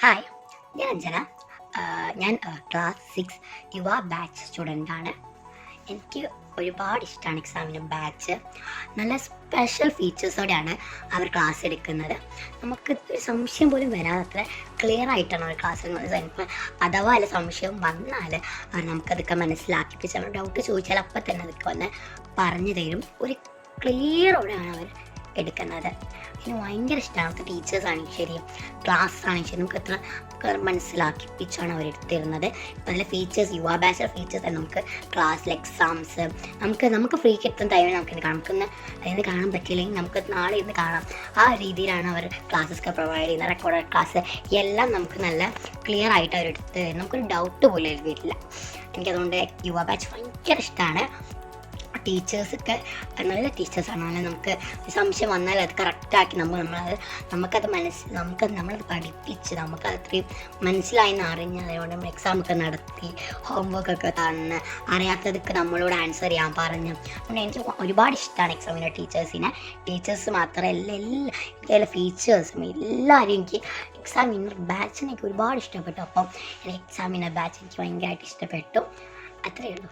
Hi, ഞാൻ അഞ്ജന. ഞാൻ class 6 യുവ ബാച്ച് സ്റ്റുഡൻ്റാണ്. എനിക്ക് ഒരുപാട് ഇഷ്ടമാണ് എക്സാമിന് ബാച്ച്. നല്ല സ്പെഷ്യൽ ഫീച്ചേഴ്സോടെയാണ് അവർ ക്ലാസ് എടുക്കുന്നത്. നമുക്ക് ഒരു സംശയം പോലും വരാത്തത്ര ക്ലിയർ ആയിട്ടാണ് അവർ ക്ലാസ് എടുക്കുന്നത്. ഇപ്പോൾ അഥവാ അല്ല സംശയം വന്നാൽ അവർ നമുക്കതൊക്കെ മനസ്സിലാക്കിപ്പിച്ച് നമ്മൾ ഡൗട്ട് ചോദിച്ചാൽ അപ്പം തന്നെ അതൊക്കെ വന്ന് പറഞ്ഞു തരും. ഒരു ക്ലിയറോടെയാണ് അവർ എടുക്കുന്നത്. എനിക്ക് ഭയങ്കര ഇഷ്ടമാണ്. അവിടുത്തെ ടീച്ചേഴ്സാണെങ്കിൽ ശരി, ക്ലാസ് ആണെങ്കിൽ ശരി, നമുക്ക് എത്ര മനസ്സിലാക്കിപ്പിച്ചാണ് അവർ എടുത്തിരുന്നത്. ഇപ്പം അതിലെ ഫീച്ചേഴ്സ്, യുവ ബാച്ചിലെ ഫീച്ചേഴ്സ് നമുക്ക് ക്ലാസ്സിൽ എക്സാംസ് നമുക്ക് ഫ്രീ കിട്ടുന്ന ടൈമിൽ നമുക്കൊന്ന് അതിന് കാണാൻ പറ്റില്ലെങ്കിൽ നമുക്ക് നാളെ ഇരുന്ന് കാണാം. ആ രീതിയിലാണ് അവർ ക്ലാസ്സൊക്കെ പ്രൊവൈഡ് ചെയ്യുന്നത്. റെക്കോർഡഡ് ക്ലാസ് എല്ലാം നമുക്ക് നല്ല ക്ലിയർ ആയിട്ട് അവരെടുത്ത് തരും. നമുക്കൊരു ഡൗട്ട് പോലും വരില്ല. എനിക്കതുകൊണ്ട് യുവ ബാച്ച് ഭയങ്കര ഇഷ്ടമാണ്. ടീച്ചേഴ്സൊക്കെ നല്ല ടീച്ചേഴ്സാണ്. നല്ല നമുക്ക് സംശയം വന്നാൽ അത് കറക്റ്റാക്കി നമുക്കത് നമ്മളത് പഠിപ്പിച്ച് നമുക്കത് അത്രയും മനസ്സിലായെന്ന് അറിഞ്ഞതുകൊണ്ട് നമ്മൾ എക്സാമൊക്കെ നടത്തി ഹോംവർക്കൊക്കെ തന്ന് അറിയാത്തതൊക്കെ നമ്മളോട് ആൻസർ ചെയ്യാൻ പറഞ്ഞു. അതുകൊണ്ട് എനിക്ക് ഒരുപാട് ഇഷ്ടമാണ് എക്സാമിൻ്റെ ടീച്ചേഴ്സ് മാത്രമല്ല എല്ലാ ഫീച്ചേഴ്സും എല്ലാവരും എനിക്ക് എക്സാമിനർ ബാച്ചിനെ എനിക്ക് ഒരുപാട് ഇഷ്ടപ്പെട്ടു. അപ്പം എക്സാമിനർ ബാച്ച് എനിക്ക് ഭയങ്കരമായിട്ട് ഇഷ്ടപ്പെട്ടു. അത്രയേ ഉള്ളൂ.